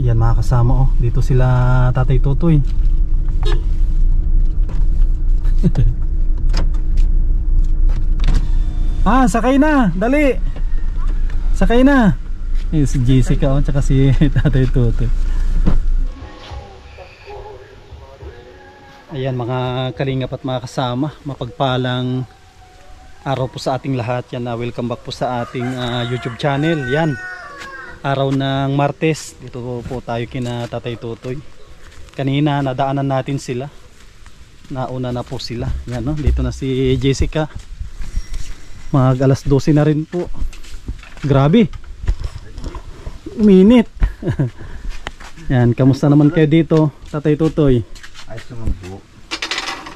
Yan mga kasama, oh. Dito sila Tatay Totoy. Ah, sakay na, dali. Sakay na. Si Jessica, oh, tsaka si Tatay Totoy. Ayan mga kalingap at mga kasama, mapagpalang araw po sa ating lahat. Yan, welcome back po sa ating YouTube channel. Yan, araw ng Martes. Dito po tayo kina Tatay Totoy. Kanina nadaanan natin sila. Nauna na po sila. Yan, no? Dito na si Jessica. Mag alas 12 na rin po. Grabe, uminit. Yan, kamusta naman kayo dito Tatay Totoy? Ayos naman po.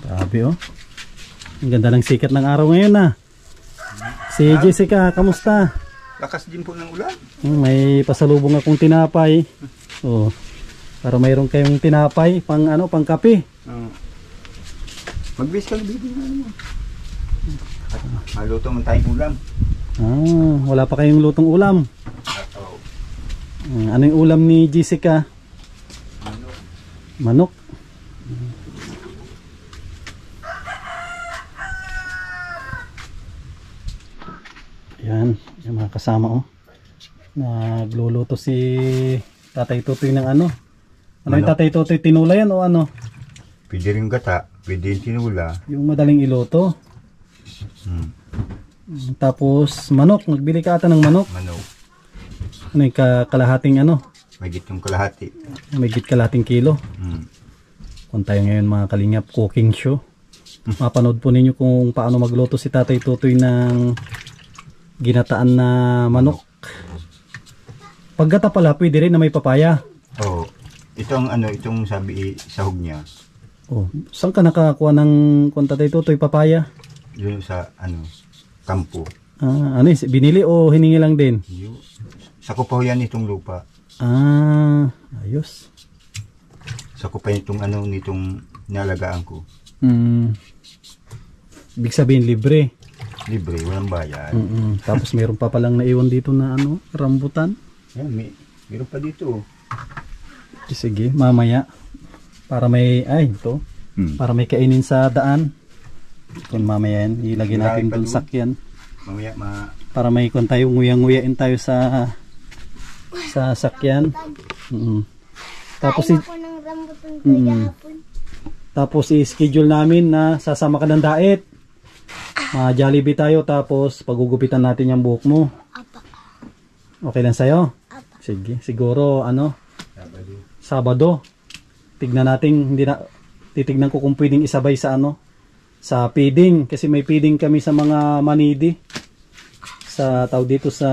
Grabe, oh. Ang ganda ng sikat ng araw ngayon, ah. Si Jessica, kamusta? Lakas din po ng ulan. May pasalubong akong tinapay. Oh. Para mayroon kayong tinapay pang ano, pang kape. Magbis ka ng bibi mo. Maluto mo tayong ulam. Ah, wala pa kayong lutong ulam. Ano yung ulam ni Jessica? Manok. Yan, yung mga kasama, oh. Nagluluto si Tatay Totoy ng ano? Ano yung Tatay Totoy, tinula yan o ano? Pwede rin gata, pwede rin tinula. Yung madaling iluto. Tapos manok, nagbili ka ata ng manok. Manok. Ano yung kalahating ano? Magit yung kalahati. Magit kalahating kilo. Kung tayo ngayon mga kalingap, cooking show. Mapanood po ninyo kung paano magluto si Tatay Totoy ng ginataan na manok. Paggata pala, pwede rin na may papaya. Oo. Itong ano, itong sabi sahog niya. Oh, saan ka nakakuha ng Tatay Totoy papaya? Yun sa ano, kampo. Ah, ano, binili o hiningi lang din? Yun. Sa kupaw yan itong lupa. Ah, ayos. Sa kupaw itong ano, nitong nalagaan ko. Ibig sabihin libre. Libre, walang bayad. Tapos meron pa palang naiwan dito na ano, rambutan. Yan, meron pa dito. Sige, mamaya. Para may, ito. Para may kainin sa daan. Kung mamaya yan, ilagay natin dun sakyan. Mamaya para may kung tayo, nguyang-nguyain tayo sa sakyan. Tapos tapos i-schedule namin na sasama ka ng daet. Jollibee tayo, tapos pagugupitan natin yung buhok mo. Okay lang sa'yo? Sige, siguro ano, Sabado. Tignan natin, titignan ko kung pwedeng isabay sa ano, sa feeding, kasi may feeding kami sa mga manidi sa dito sa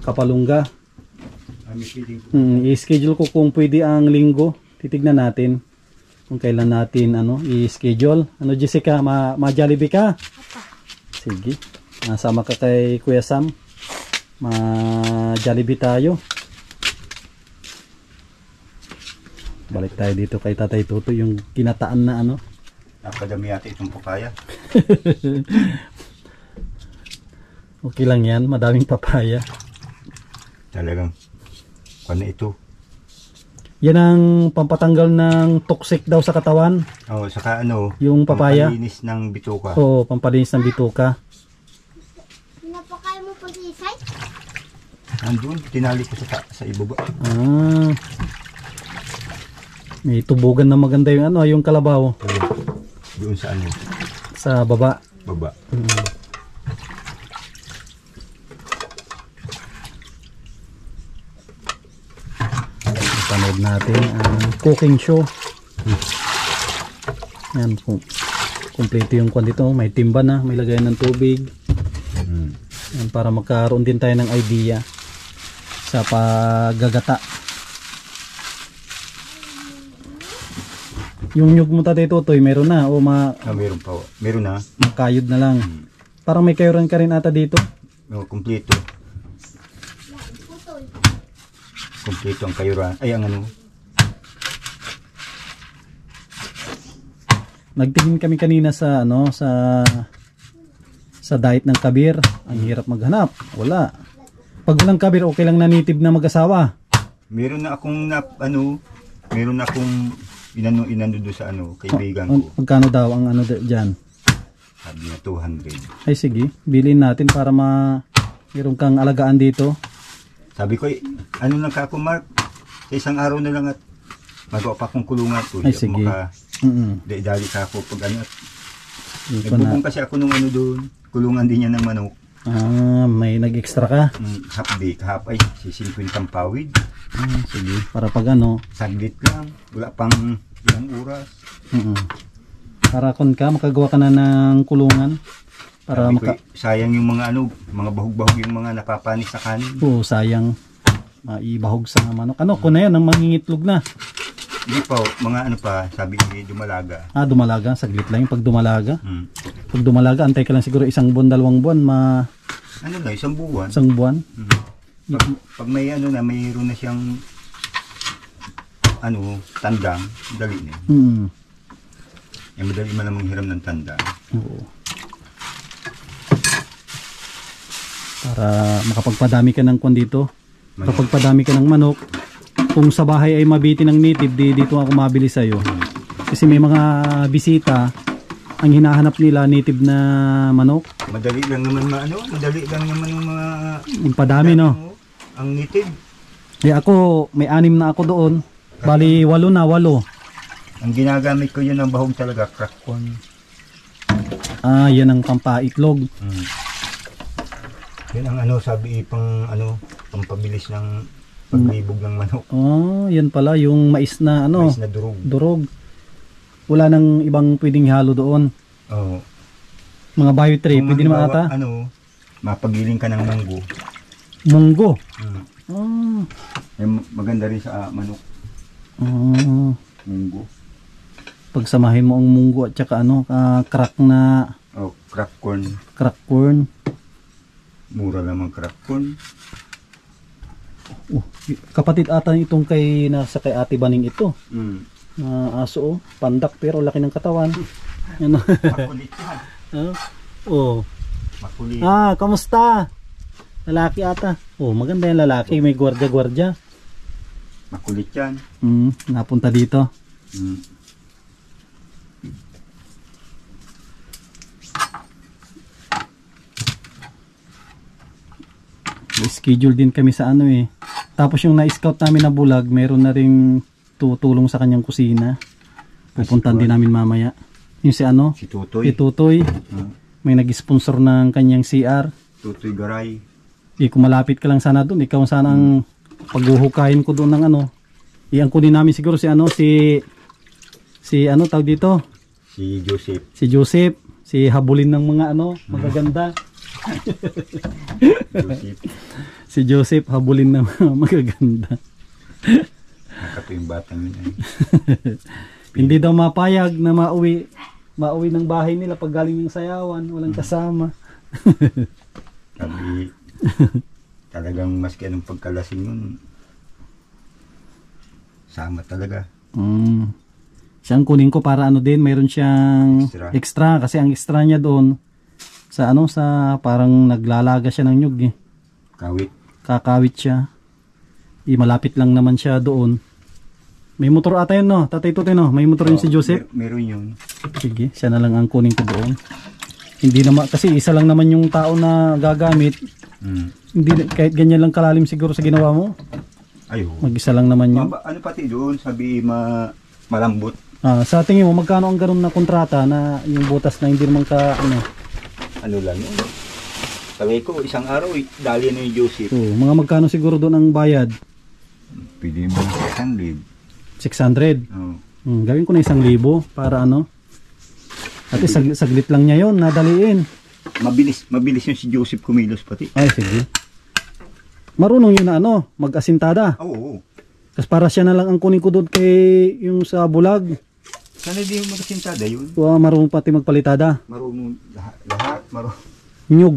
Kapalungga. I-schedule ko kung pwede ang linggo. Titignan natin kung kailan natin ano i-schedule. Ano Jessica, ma-Jollibee ka? Sige, nasama ka kay Kuya Sam. Ma-Jollibee tayo. Balik tayo dito kay Tatay Totoy, yung kinataan na ano. Nakadami yata itong papaya. Okay lang yan, madaming papaya. Talagang kung na ito. Yan ang pampatanggal ng toxic daw sa katawan. Oh, saka ano, yung papaya. Pampalinis ng bituka. Oo, pampalinis ng bituka. Pinapakain mo pa si Isay? Andun, tinali ko sa ibaba. Ah. May tubugan na maganda yung ano, yung kalabaw. Doon sa ano? Sa baba. Baba. Panood natin ang cooking show. Yan, kumpleto yung kwan dito. May timba na, may lagayan ng tubig. Yan, para magkaroon din tayo ng idea sa paggagata. Yung nyug mo Tatay Totoy, meron na o meron pa. Meron na. Makayod na lang. Parang may kayuran ka rin ata dito. No, kumpleto. Kumpleto ang kayuran. Ay, ang ano. Nagtingin kami kanina sa ano, sa diet ng kabir. Ang hirap maghanap. Wala. Pag walang kabir, okay lang na native na mag-asawa. Meron na akong meron na akong inano doon sa kaibigan ko. Magkano daw ang dyan? Sabi na 200. Ay sige, bilhin natin para meron kang alagaan dito. Sabi ko, lang ka ako, Mark? Sa isang araw na lang at magawa pa akong kulungan ko. Ay sige. Dali ka ako pag nagbubong kasi ako nung doon. Kulungan din niya ng manok. May nag-extra ka? Half day, half ay, 50 pawid. Sige, para pag saglit lang, wala pang ilang oras. Para kung makagawa ka na ng kulungan. Para sayang yung mga mga bahog-bahog yung mga napapanis sa kanin. Oo, sayang. Maibahog sa manok. Kung na yan, ang mangingitlog na. Hindi pa, mga sabi dumalaga. Dumalaga, saglit lang yung pag dumalaga. Pag dumalaga, antay ka lang siguro 1 buwan, 2 buwan, isang buwan. Isang buwan. Pag may mayroon na siyang tandang, dali na. Madali man lang manghiram ng tandang. Oo. Para makapagpadami ka ng dito. Kapagpadami ka ng manok. Kung sa bahay ay mabiti ng native, dito ako mabili sa'yo. Kasi may mga bisita, ang hinahanap nila native na manok. Madali lang naman madali lang naman yung mga... Yung padami, no? Ang native. Ako, may 6 na ako doon. Bali, 8 na, 8. Ang ginagamit ko yun ang bahog talaga, crack corn. Yan ang pampaitlog. Yan ang sabi pampabilis ng paglibog ng manok. Yan pala yung mais na mais na durog. Durog. Wala nang ibang pwedeng halo doon. Mga biotree, pwede naman ata. Mapagiling ka ng munggo. Munggo? Maganda rin sa manok. Munggo. Pagsamahin mo ang munggo at saka crack na... crack corn. Crack corn. Mura lamang crack corn. Kapatid ata itong nasa kay Ate Baning ito. Aso, pandak pero laki ng katawan. Makulit yan. Makulit. Kamusta? Lalaki ata. Maganda yung lalaki, may gwardiya-gwardiya. Makulit yan. Napunta dito. Schedule din kami sa Tapos yung na-scout namin na bulag, meron na ring tutulong sa kanyang kusina. Pupuntahan din namin mamaya. Yung si Tutoy. Si Tutoy. May nag-sponsor ng kanyang CR. Tutoy Garay. Kung malapit ka lang sana doon, ikaw sana ang paghuhukayin ko doon ng Iyan ko din namin siguro si tawag dito? Si Joseph. Si Joseph. Si habulin ng mga magaganda. Joseph. Si Joseph habulin ng magaganda. Nakato yung batang yun. Hindi daw mapayag na mauwi ng bahay nila pag galing ng sayawan, walang kasama. Sabi, talagang maski anong pagkalasing yun, sama talaga. Siyang kunin ko para din, mayroon siyang extra kasi ang extra niya doon sa parang naglalaga siya ng nyug Kawit. Kakawit siya. Malapit lang naman siya doon. May motor ata yun, no? Tatay Tutoy, no? May motor yun si Joseph? Meron yun. Sige, siya na lang ang kunin ko doon. Hindi naman, kasi isa lang naman yung tao na gagamit. Hindi, kahit ganyan lang kalalim siguro sa ginawa mo. Mag-isa lang naman yun. Pati doon, sabi malambot. Sa tingin mo, magkano ang ganun na kontrata na yung butas na hindi naman ka, Ano lang yun? Sabi ko, isang araw, dali na yung Joseph. Mga magkano siguro doon ang bayad? Pwede mo 600. 600? Gawin ko na 1,000 para At saglit lang niya yun, nadaliin. Mabilis yung si Joseph kumilos pati. Ay, sige. Marunong yun na mag-asintada. Oo. Kasi para siya na lang ang kunin ko doon kay yung sa bulag. Sana di yung mag-asintada yun. Marunong pati magpalitada. Marunong lahat. Nyug.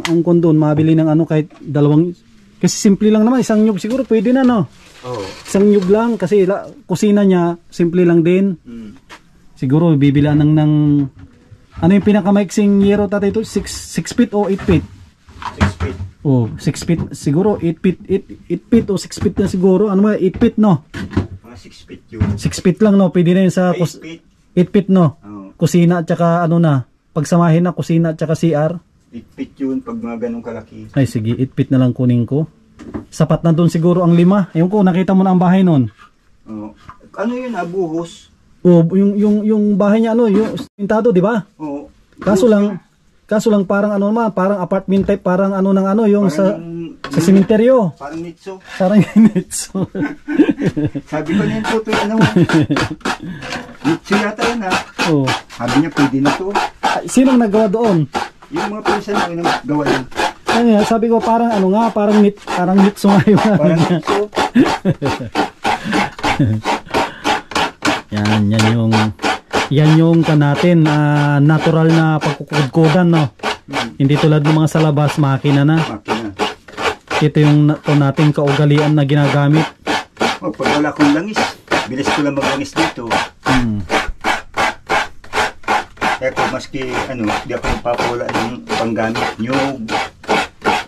Ang kon doon, mabili ng kahit 2. Kasi simple lang naman, 1 nyug siguro pwede na, no? Oo. 1 nyug lang kasi kusina niya, simple lang din. Siguro bibilan ng ano yung pinakamaiksing yero tatay ito? 6 feet o 8 feet? 6 feet. Oh, 6 feet siguro, 8 feet, 8 feet o 6 feet na siguro. Ano ba, 8 feet no? Mga 6 feet yun. 6 feet lang no, pwede na yun sa 8 feet. 8 feet no. Oo. Kusina at saka ano na, pagsamahin na kusina at saka CR. 8 feet yun pag mga ganong kalaki. Ay sige, 8 feet na lang kunin ko. Sapat na doon siguro ang 5. Ayun ko, nakita mo na ang bahay noon. Oo. Ano yun, buhos? Oh, yung bahay niya ano, yung pintado, di ba? Oo. Kaso lang parang ano naman, parang apartment type, parang ano ng ano, yung Parang sa sementeryo. Parang nitso. Parang nitso. Sabi ko niyan po, ano, nitso yata yan ha. Oh. Sabi niya, pwede na to. Sinong naggawa doon? Yung mga pinsan ko yung gawa yun. Ano yan, sabi ko parang ano nga, parang nitso nga yung Parang nitso. Yan yung natin, natural na pagkukudkudan, no? Hindi tulad ng mga sa labas, makina na. Makina. Ito yung nating kaugalian na ginagamit. Oh, pag wala kong langis, bilis ko lang maglangis dito. Kaya kung maski, ano, di ako nagpapawala ng panggamit, nyug,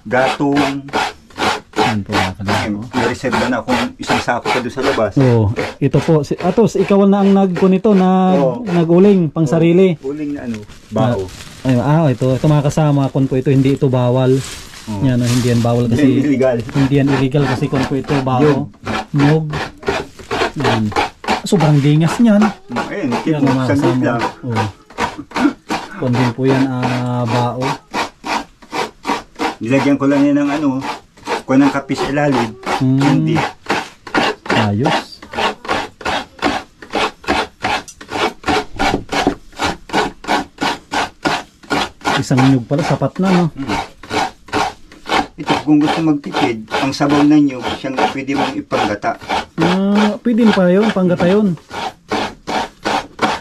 gatong. Yan po, May reserve na akong isang sako pa doon sa labas. oh, ito po, Atos, ikaw na ang nagkunito na naguling pang sarili. Uling na ano, bao. Ito mga kasama, kun po ito, hindi ito bawal. Yan, hindi yan bawal kasi hindi yan illegal kasi kun po ito bao, nyug. Yan. Sobrang dingas niyan. Ayun, kito, sandit lang. Kun din po yan, bao. Nilagyan ko lang yan ng ano, kuha ng kapis ilalim. Hindi. Ayos. Isang nyug pala, sapat na, no? Ito, kung gusto magtipid, ang sabaw na nyug, siyang pwede mong ipanggata. Pwede pa yun, panggata yun.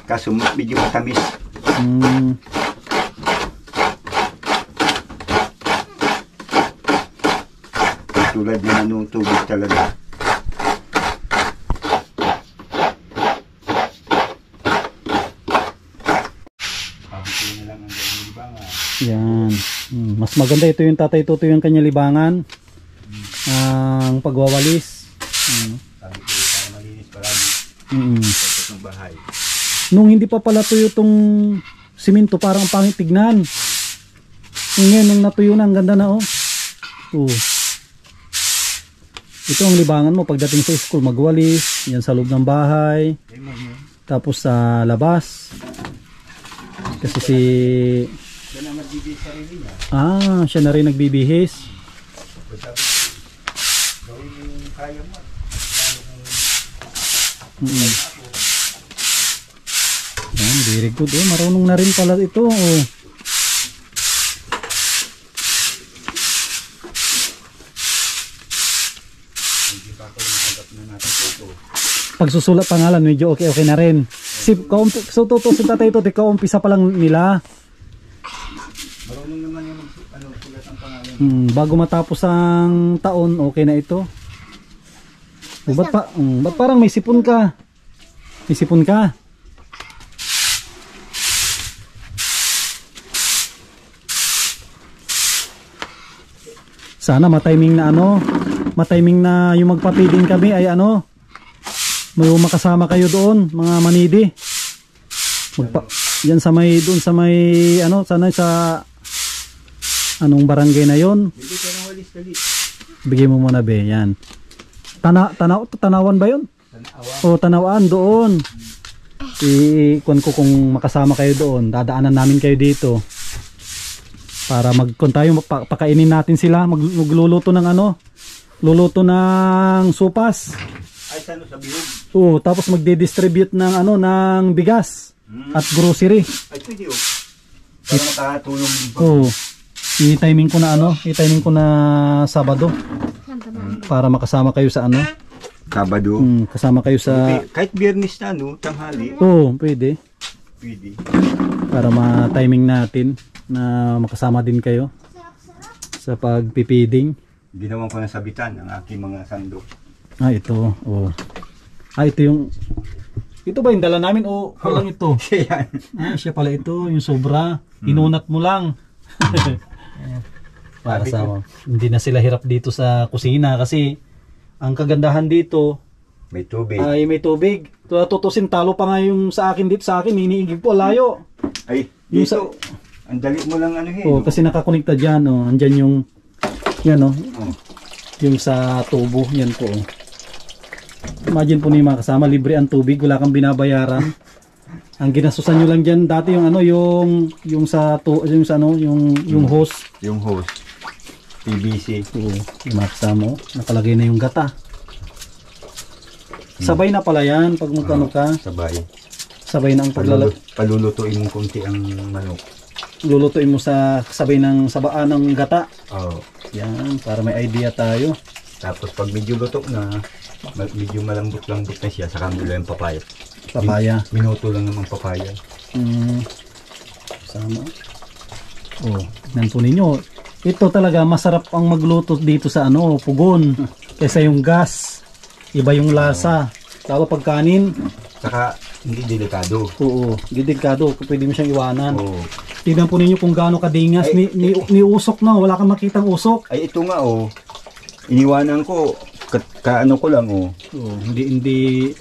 Kaso medyo matamis. Tulad ng ano, tubig talaga. Yan. Mas maganda ito yung tatay Tuto yung kanya libangan. Ang pagwawalis. Sabi ko, para malinis palagi. Ito ng bahay. Nung hindi pa pala tuyo itong simento, parang pangit tignan. Ngayon, nung natuyo na, ang ganda na, oh. Ito ang libangan mo pagdating sa school, magwalis. Yan sa loob ng bahay. Tapos sa labas. Kasi Siya na magbibihis sarili niya. siya na rin nagbibihis. Gawin yung kaya mo. Yan, very good. Marunong na rin pala ito. Pagsusulat pangalan, medyo okay na rin. So Tuto, si tatay Tuto, kaumpisa pa lang nila. Marunong naman yung sulat ang pangalan. Bago matapos ang taon, okay na ito. Ba't parang may sipon ka? May sipon ka? Sana matiming na matiming na yung magpapiding kami ay may makasama kayo doon, mga manidi. Yan sa may doon sa may sana sa anong barangay na yon? Bigay ka ng walis dali. Bigay mo muna be, yan. Tanawan ba yon? Tanawaan doon. Ikuan ko kung makasama kayo doon, dadaanan namin kayo dito. Para pakainin natin sila, magluluto ng luluto ng sopas. Ay, sa bihog. Tapos magde-distribute ng ng bigas at grocery. Ay, pwede para makatulong din. I-timing ko na Sabado. Para makasama kayo sa Sabado. Kasama kayo sa kahit Biyernes na tanghali. Pwede. Pwede. Para ma-timing natin na makasama din kayo sa pagpipiding. Ginawan ko na sabitan ang aking mga sandok. Ito. Ito ba yung dala namin o walang ito? Siya yan. Siya pala ito, yung sobra. Inunat mo lang. Para sa hindi na sila hirap dito sa kusina kasi ang kagandahan dito May tubig. ay may tubig. Tutusin talo pa nga yung sa akin dito, sa akin iniigib po layo. Ay, Yung dito. Ang dali mo lang ano Oh, kasi nakakonekta diyan oh. Andiyan yung yan oh. Oh. Yung sa tubo, yan po oh. Imagine po niyo mga kasama, libre ang tubig, wala kang binabayaran. Ang ginasusan nyo lang diyan dati yung ano, yung sa ano, yung hose. Yung hose. PVC. Oo, yung mga kasama oh. Nakalagay na yung gata. Sabay na pala yan pag magkano ka. Sabay. Sabay na ang paglalagay. Palulutuin mo konti ang manok. Lulutuin mo sa sabay ng sabaan ng gata. Oo. Yan, para may idea tayo. Tapos pag medyo luto na, medyo malambot-lambot na siya, saka mo lang yung papaya. Papaya. Minuto lang naman papaya. Sama. Oh, tignan po ninyo. Ito talaga masarap ang magluto dito sa ano, pugon. Kaysa yung gas. Iba yung lasa. Lalo pag kanin. Saka hindi delikado. Oo, delikado. Pwede mo siyang iwanan. Oo. Tignan po ninyo kung gaano kadingas. Ay, ni usok na. Wala kang makitang usok. Ay ito nga oh. Iniwanan ko. Kaano ko lang oh. Oo, hindi.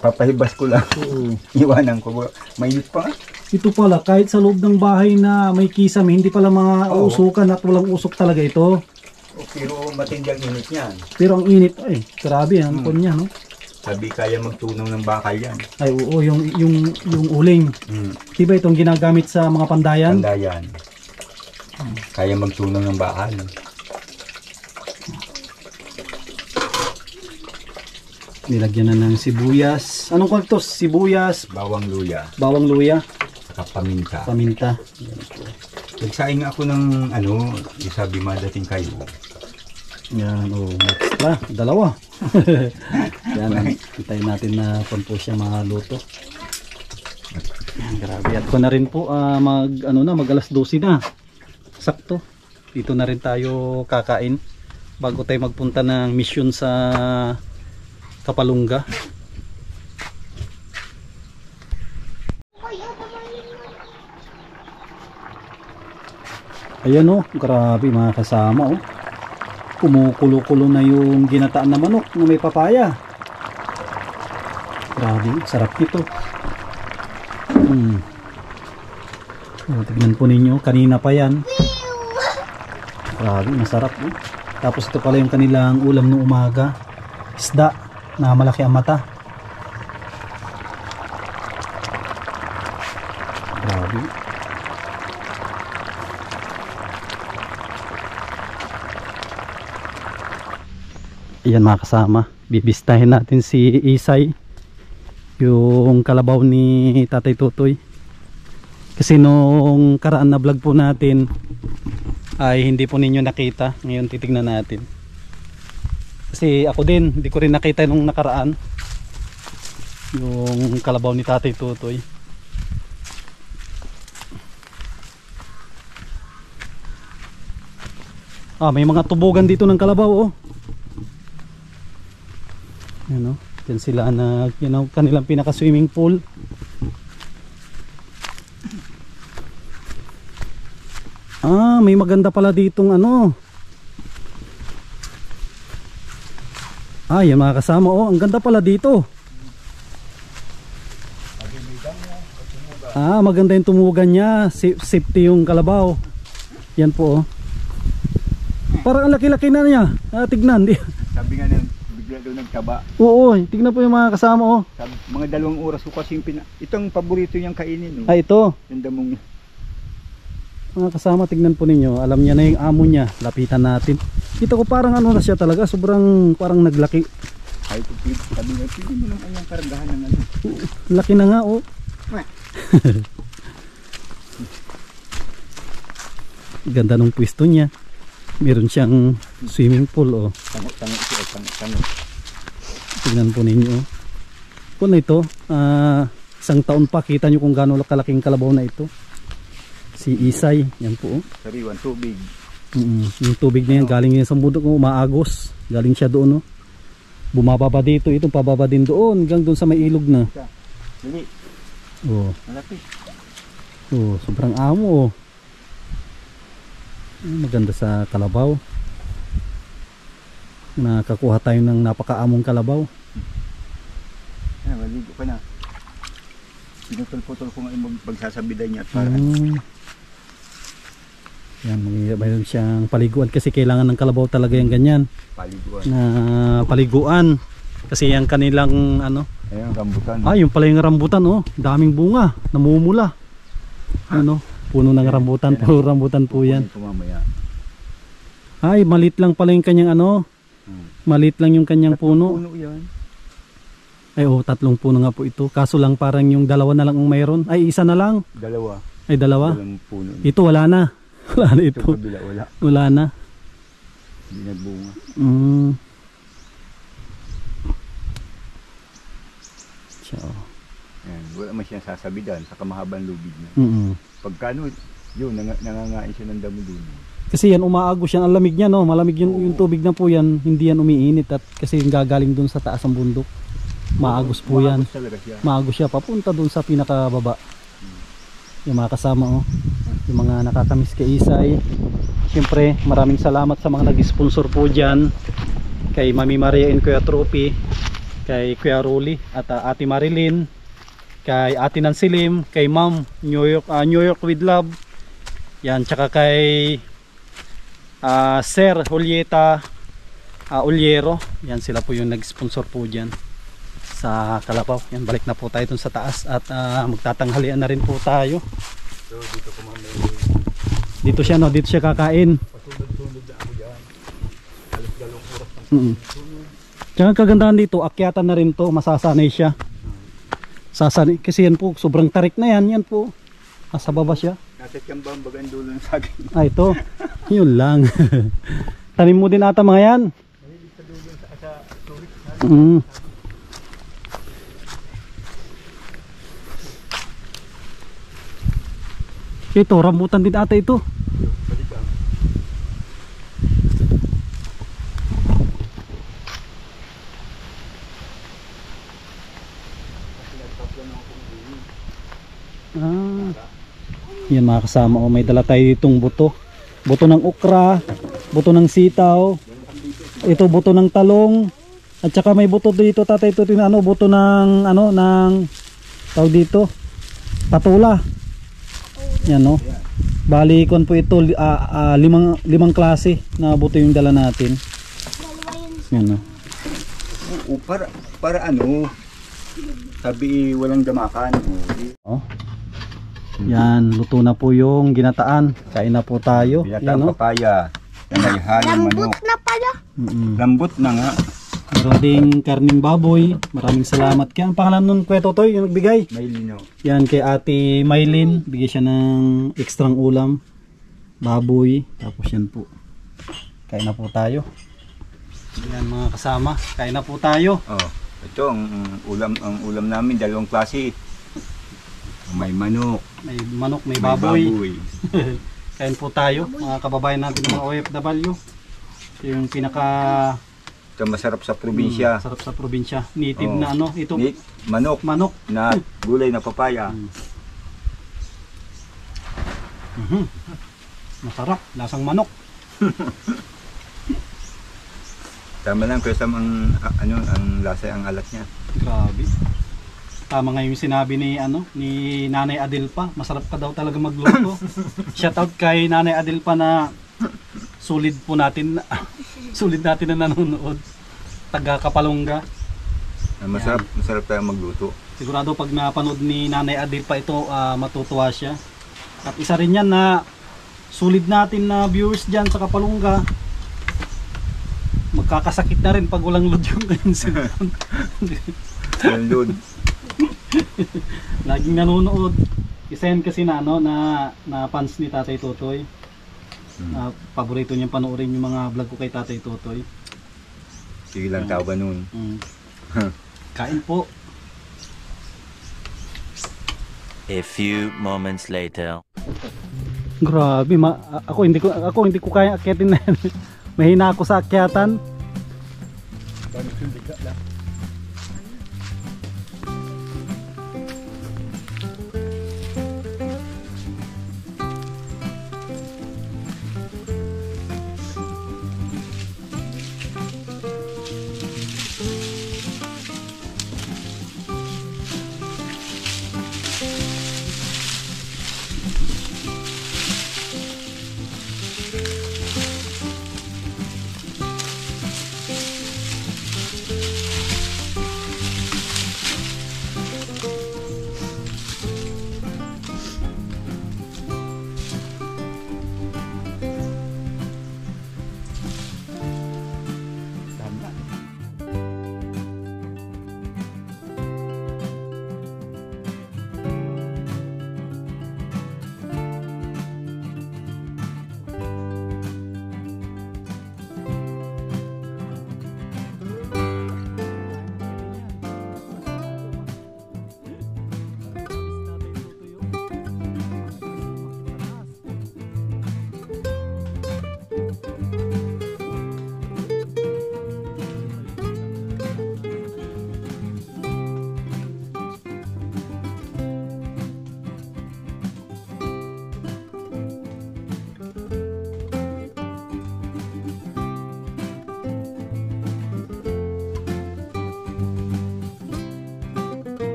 Papahibas ko lang. Oo. Iwanan ko. Mainit pa nga. Ito pala, kahit sa loob ng bahay na may kisame, hindi pala mga Oo. usukan at walang usok talaga ito. Pero matindi ang init niyan. Pero ang init, ay, grabe, ang kon niya, no? Sabi kaya magtunaw ng bakal yan. Ay, oo, yung uling. Diba itong ginagamit sa mga pandayan? Pandayan. Kaya magtunaw ng bakal. Nilagyan na ng sibuyas. Anong kwento? Sibuyas, Bawang luya. bawang luya, Saka paminta. paminta. Nagsaing ako ng ano, sabi madating kayo. Yan, oh, extra, dalawa. Yan, hintayin natin na po siya maluto. Yan, grabe. At ko na rin po mag alas 12 na. Sakto. Dito na rin tayo kakain bago tayo magpunta ng mission sa Kapalungga. Ayan oh, grabe mga kasama oh. Kumukulo-kulo na yung ginataan na manok na may papaya. Grabe, sarap nito. Oh, tignan po ninyo, kanina pa yan. Grabe, masarap oh. Tapos ito pala yung kanilang ulam ng umaga. Isda na malaki ang mata. Grabe. Ayan mga kasama, bibistahin natin si Isay, yung kalabaw ni Tatay Tutoy. Kasi nung karaan na vlog po natin ay hindi po ninyo nakita. Ngayon titignan natin. Kasi ako din, hindi ko rin nakita nung nakaraan yung kalabaw ni Tatay Tutoy. May mga tubugan dito ng kalabaw oh. Yan o, dyan sila na kanilang pinaka swimming pool. May maganda pala ditong ano. Yan mga kasama oh, ang ganda pala dito. Maganda yung tumugan niya, safety yung kalabaw. Yan po oh. Parang ang laki-laki na niya. Tignan, Sabi nga nang bigla daw nagtaba. Oo, tignan po yung mga kasama oh. Sabi, mga 2 oras ko kasi itong paborito niyang kainin. No? Ito. Yung damong Mga kasama, tignan po ninyo. Alam niya na yung amo niya. Lapitan natin. Kita ko parang ano na siya talaga. Sobrang parang naglaki. Ay, sabi nga, pwede mo lang ang karagahan ng ano. Laki na nga oh. Ganda nung pwesto niya. Meron siyang swimming pool oh. Tango siya, tango. Tignan po ninyo. Kung ito, isang taon pa, kita nyo kung gaano kalaking kalabaw na ito. Si Isay, yan po oh. Sariwan, tubig. Yung tubig na yan, galing yan sa bundok, umaagos. Galing siya doon oh. Bumababa dito, itong pababa din doon, hanggang doon sa may ilog na. Dali. Oh. Malaki. Oh, sobrang amo oh. Maganda sa kalabaw. Nakakuha tayo ng napakaamong kalabaw. Maligo ka na. Pinutol-putol ko nga yung magsasabiday niya at para yan, mayroon siyang paliguan kasi kailangan ng kalabaw talaga yung ganyan. paliguan. Na paliguan. Kasi yung kanilang ano. Ayun, rambutan. Yung pala yung rambutan, oh. Daming bunga, namumula. Ano, puno ng rambutan, puro rambutan po yan. Ay, malit lang pala yung kanyang ano. Malit lang yung kanyang puno. Puno yan. Ay, 3 puno nga po ito. Kaso lang parang yung 2 na lang ang mayroon. Ay, 1 na lang. 2. Ay, 2. Puno. Ito wala na. Wala na ito. Kabila, wala. Wala na. Hindi nagbunga. So, yan, wala man siyang sasabidan sa kamahabang lubid niya. Pagkano, yun, nangangain siya ng damo dun. Kasi yan umaagos yan, ang lamig niya, no? Malamig yung tubig na po yan, hindi yan umiinit at kasi yung gagaling dun sa taas ng bundok. Maagos po yan. Maagos siya papunta dun sa pinakababa. Yung mga kasama, yung mga nakakamiss kay Isay. Siyempre, maraming salamat sa mga nag-sponsor po dyan. Kay Mami Maria and Kuya Trophy, kay Kuya Ruli at Ate Marilyn, kay Ate Nansilim, kay Ma'am New York with Love. Yan, tsaka kay Sir Julieta Uliero. Yan, sila po yung nag-sponsor po dyan sa kalabaw. Yan, balik na po tayo dun sa taas at magtatanghalian na rin po tayo. So, dito ko dito siya, no? Dito siya kakain. Pasunod-sunod na ako dyan. Halos 2 oras Tsaka kagandahan dito, akyatan na rin to, masasanay siya. Sasanay, kasi yan po, sobrang tarik na yan. Yan po, nasa baba siya. Nasa tiyambang bagang dulo ng saging. Ito, yun lang. Tanim mo din ata mga yan. Ito, rambutan din ata ito. Yan mga kasama, may dala tayo ditong buto. Buto ng okra, buto ng sitaw, ito buto ng talong, at saka may buto dito tatay, ito buto ng ng tawag dito, patula. Yan, no. Bali kon po ito, 5 klase na buto yung dala natin. Yan, no. Para ano, sabi walang damakan. Yan, luto na po yung ginataan. Kain na po tayo. Ginataang papaya. Lambot na pala. Lambot na nga. Meron ding karning baboy. Maraming salamat. Kaya ang pangalan nun, Kuya Totoy, yung nagbigay. Maylino. Yan, kay Ate Maylin. Bigay siya ng ekstrang ulam. Baboy. Tapos yan po. Kain na po tayo. Yan mga kasama. Kain na po tayo. Ito ang ulam namin, 2 klase. May manok. May manok, may baboy. Kain po tayo, mga kababayan natin ng mga OFW. Ito yung ito masarap sa probinsya. Sarap sa probinsya. Native na ito. Manok na gulay na papaya. Masarap, lasang manok. Tama lang kasi ang lasa, ang alat niya. Grabe. Tama nga yung sinabi ni Nanay Adelpa, masarap ka daw talaga magluto. Shoutout kay Nanay Adelpa na sulit natin na nanonood. Taga Kapalongga. Masarap tayo magluto. Sigurado pag napanood ni Nanay Adelpa ito, matutuwa siya. At isa rin yan na sulit natin na viewers dyan sa Kapalongga. Magkakasakit na rin pag walang load yung kanyang cellphone. Walang load. Laging nanonood. Isa yan kasi na fans ni Tatay Totoy. Paborito niyang panoorin yung mga vlog ko kay Tatay Totoy. Sige lang tao ba nun? Kain po. A few moments later. Grabe, ako hindi ko kaya akyatin na. Mahina ako sa akyatan.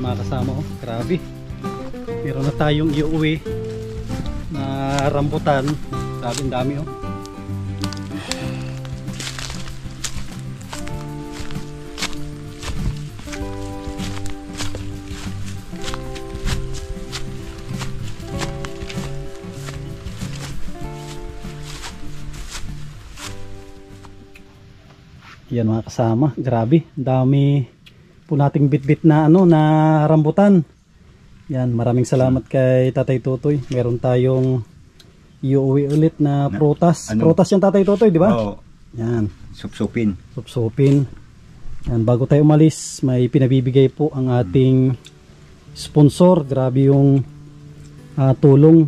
Yan mga kasama, oh, grabe. Meron na tayong iuwi na rambutan. Grabe, ang dami, oh. Yan mga kasama, grabe, dami po nating bitbit na ano na rambutan. Yan, maraming salamat kay Tatay Totoy. Meron tayong iuwi ulit na prutas. Prutas yung Tatay Totoy, di ba? Oo. Yan, Supsupin. supsupin. Yan, bago tayo umalis, may pinabibigay po ang ating sponsor. Grabe yung tulong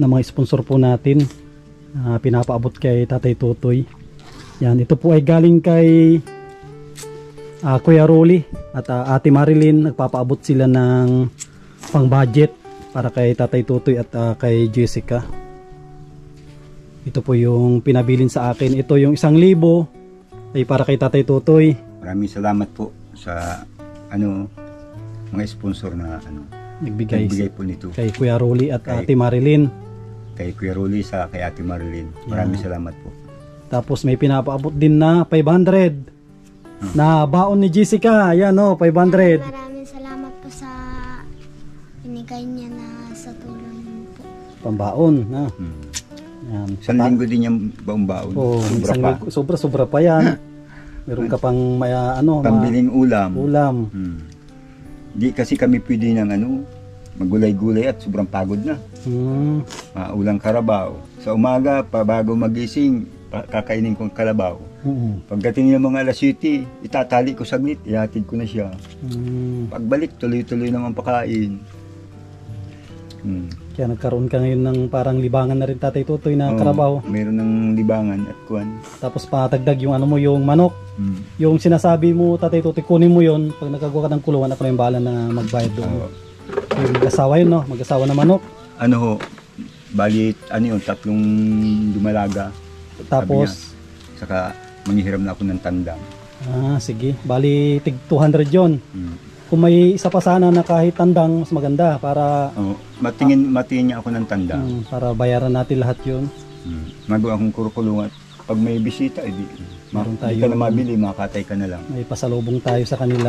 ng mga sponsor po natin. Pinapaabot kay Tatay Totoy. Yan, ito po ay galing kay Kuya Rolly at Ate Marilyn. Nagpapaabot sila ng pang budget para kay Tatay Totoy at kay Jessica. Ito po yung pinabilin sa akin. Ito yung 1,000 ay para kay Tatay Totoy. Maraming salamat po sa mga sponsor na Nagbigay po nito. kay Kuya Rolly at Ate Marilyn. Kay Kuya Rolly sa kay Ate Marilyn. Maraming salamat po. Tapos may pinapaabot din na 500 na baon ni Jessica. Ayan, oh, 500. Maraming salamat po sa binigay niya na sa tulong po. Pambaon, na. Yan. Isang linggo din yung baon-baon. Oh, Sobra pa. Sobra pa yan. Meron ka pang Pambiling ulam. ulam. Di kasi kami pwede ng magulay-gulay at sobrang pagod na. Ulang karabaw. Sa umaga, bago magising, kakainin kong kalabaw. Pagdating ng mga alas 7, itatali ko saglit, ihatid ko na siya. Pagbalik, tuloy-tuloy naman pakain. Kaya nagkaroon ka ngayon ng parang libangan na rin Tatay Totoy na karabaw. Meron ng libangan at kuwan. Tapos patagdag yung yung manok. Yung sinasabi mo Tatay Totoy, kunin mo yon pag nagkagawa ka ng kulungan, ako na yung bahala na magbayad doon. Yung mag-asawa yun, no? Mag-asawa na manok. Bali, 3 dumalaga. Tapos saka manghihiram na ako ng tandang. Sige. Bali, tig 200 yon. Kung may isa pa sana na kahit tandang, mas maganda para matingin niya ako ng tandang. Para bayaran natin lahat yun. Magawa akong kurukulungan. Pag may bisita, di ka na mabili, makakatay ka na lang. May pasalubong tayo sa kanila.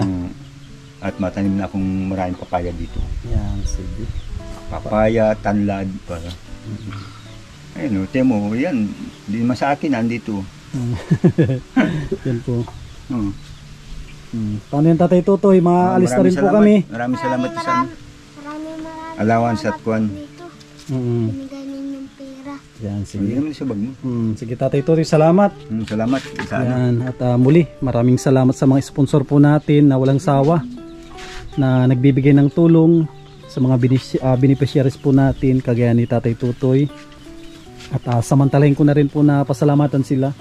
At matanim na akong maraming papaya dito. Yan, sige. Papaya, tanlad, para. Ayun, temo, yan. Di naman sa akin, nandito. Yan po. Paano yung Tatay Totoy? Maalis na rin po kami. Maraming salamat sa allowance at kwan. Binigay ninyong pera. Yan, Hindi sige. naman sa bag mo. Sige Tatay Totoy, salamat. Salamat. Yan, at muli, maraming salamat sa mga sponsor po natin na walang sawa na nagbibigay ng tulong sa mga beneficiaries po natin kagaya ni Tatay Totoy. At samantalahin ko na rin po na pasalamatan sila.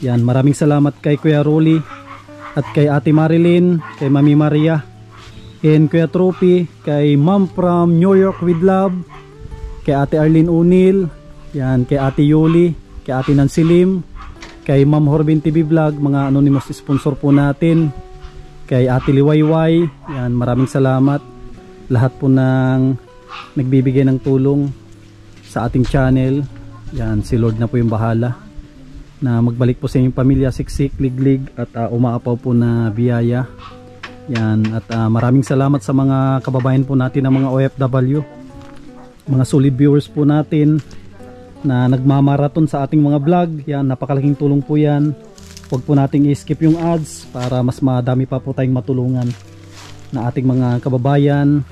Yan, maraming salamat kay Kuya Rolly at kay Ate Marilyn, kay Mami Maria, and Kuya Trophy, kay Ma'am from New York with Love, kay Ate Arlene Unil, yan, kay Ate Yuli, kay Ate Nancy Lim, kay Ma'am Horbin TV Vlog, mga anonymous sponsor po natin, kay Ate Liwayway, yan, maraming salamat. Lahat po ng nagbibigay ng tulong sa ating channel. Yan, si Lord na po yung bahala na magbalik po sa inyong pamilya, siksik, liglig at umaapaw po na biyaya. Yan, at maraming salamat sa mga kababayan po natin ng mga OFW, mga solid viewers po natin na nagmamarathon sa ating mga vlog. Yan, napakalaking tulong po yan. Huwag po nating i-skip yung ads para mas madami pa po tayong matulungan na ating mga kababayan.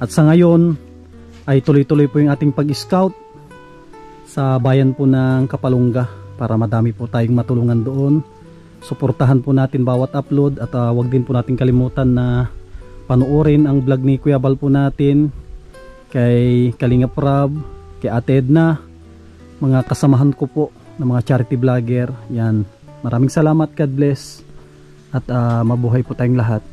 At sa ngayon ay tuloy-tuloy po yung ating pag-scout sa bayan po ng Kapalungga para madami po tayong matulungan doon. Suportahan po natin bawat upload at wag din po natin kalimutan na panoorin ang vlog ni Kuya Bal po natin, kay Kalinga Prab, kay Ate Edna, mga kasamahan ko po ng mga charity vlogger. Yan, maraming salamat, God bless at mabuhay po tayong lahat.